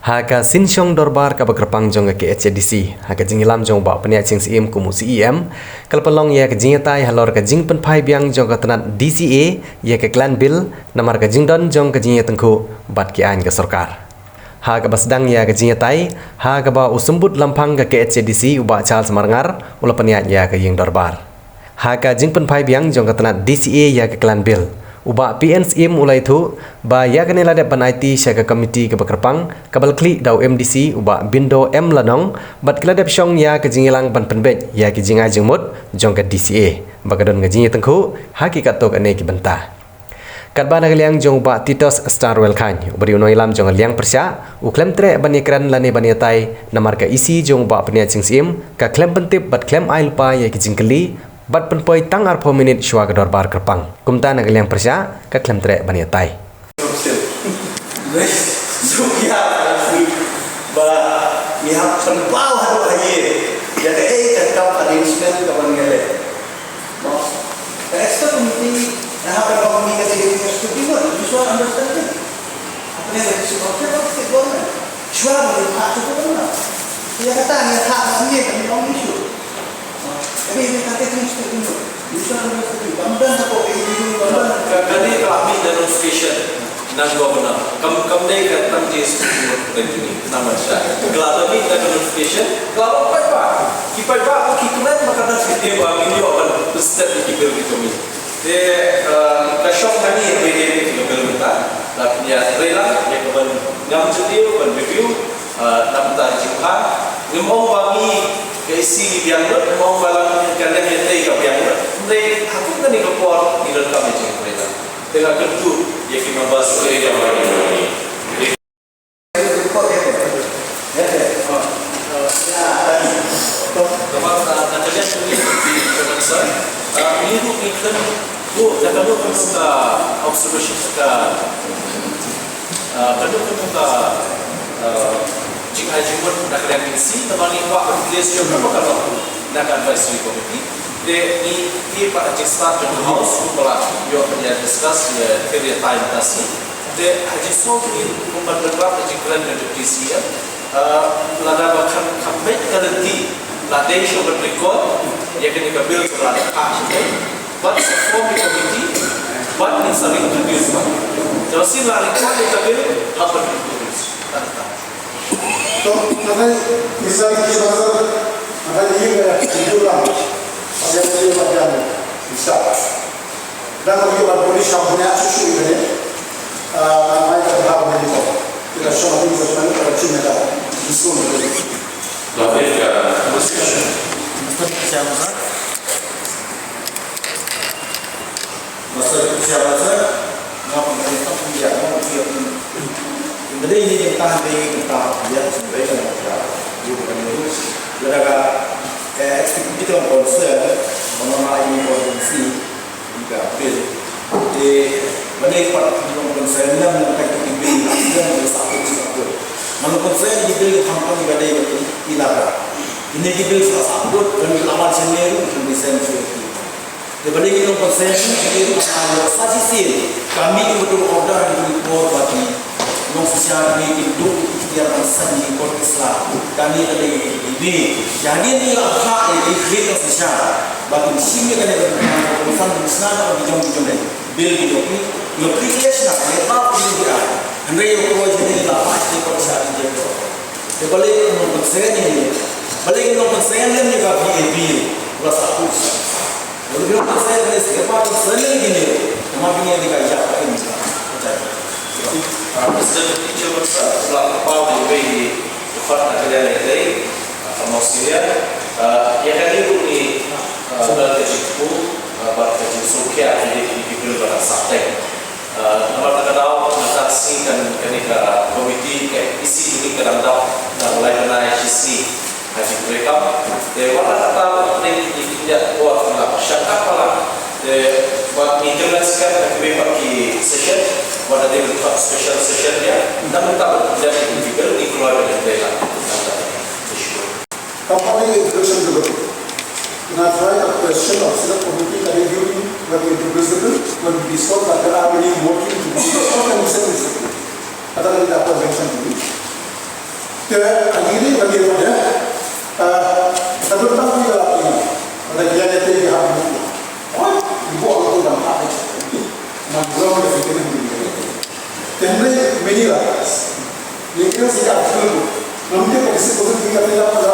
Haka sinsyong dorbar ka bagrapang jong ke HDC haka jingilam jong ba pania ching CM kumu CEM kalpalong ya ka jingatai halor ka jingpen phai biang jong ka tanat DCA ya ka clan bill namar ka jingdon jong ka jinga tengku bat ki ain ka sarkar haka basdang ya ka jingatai haka ba usumbut lampang ka HDC uba Charles Marngar ula pania ya ka jing dorbar haka jingpen phai biang jong ka tanat DCA ya ka clan bill uba PNCM ulai thu ba ya kanela de ban IT sya ka committee ka bakrapang kabal kli dau MDC uba bindo M lanong bat kala de pyong ya ka jingilang ban penbet ya ki jinga jingmut jong ka DCA bagadon ga jingi tengku hakikat tok ane ki benta katba na liang jong ba Titos Starwell Khan ubari unoi lam jong liang persya u klem tre bani kran lani bani tai namar ka isi jong ba pnia chingsim ka klem pentip bat klem ail pa ya ki jingkeli bat penpoi tang arpo minit shwa gador bar kerpang kumta na galiang persya ka klem tre bani tai Sukia ba mihak penpau hadu haye jadi tetap arrangement kawan gele no extra committee nah apa kami kasi itu juga bisa understand apa yang disebutkan oleh government shwa ba itu juga dia kata ni hak kami kami orang isu tapi ini kata itu juga bisa understand gambar apa ini kami kami demonstration nan governor kam dei ka tam jes begini nama saya gelada mi demonstration kalau apa kipai ba ki kemarin maka dah dia ba video apa step di bil gitu mi de ka shop kami bede di bil kita la punya rela ya kawan ngam jadi ban review nam ta jingha ngom bami ke isi biang ngom balang kalian yang dei ka biang dei hakun tani ka por di dalam kami jing rela dengan tentu yang kita bahas oleh yang lain. Observation sekarang, kadang jika jumlah nak lihat misi, temani wak berkelas juga apa kalau nak advisory committee. Dia pada start the house pula dia punya discuss dia kerja time tasi dia haji soalnya memperdebat haji klan dan DCM lada bahkan kami garanti lada show berikut ya kini kabil terlalu kacau but form committee but ni sering introduce pak jadi sih lari kali kabil apa introduce तो अगर मिसाल की बात अगर ये itulah ada yang macam bisa dan kalau kita polis punya susu ini mai terhadap itu kita semua ini bersama kita cuma susu Lalu discussion. Masa siapa saja, ngapa kita punya mau dia Jadi ini yang tahan di kita dia sebenarnya ada juga ini adalah eksekutif yang konser mengenai kondisi juga bil di mana pada konser yang mengenai bil yang bersatu mana konser di bil hampir di badai ilaga ini di bil bersatu dan amal sendiri untuk desain di badai ini konser ini ada saksi kami betul order di bawah bagi sosial ini hidup ikhtiar bersama di kota Islam kami ada ini jadi ini hak yang diberikan sosial bagi sini kan ada pesan Islam di jom-jom ini bil ini aplikasi nak lepas ini dia anda yang perlu jadi lepas di kota Islam itu balik nombor sen ini balik nombor sen ini juga bil plus aku balik nombor sen ini sekarang sen ini kemarin yang dikajak ini Presiden itu setelah kepala di tempat negara ini, maksudnya ya kan itu ni sudah terjadi pada Sukia jadi dibeli pada Sabtu. Nomor terkenal mengatasi dan ketika komiti isi ini kerana mulai mengenai isi haji mereka. Dewan kata ini tidak buat syakak malah buat menjelaskan bagi session. Pada dia buat special session dia, namun tak jadi individu di keluarga yang bela. Company introduction to the book. Now try a question of select committee that is during when we introduce the bill, when we discuss that there are many working to be discussed and we say this. Other than that was mentioned to me. ini bagi pada tentang dia ini ada dia yang dia hamil ibu orang tu dah tak manggil dia fikir ini tempat menilah ini kira siapa tu nanti kalau disebut kita tidak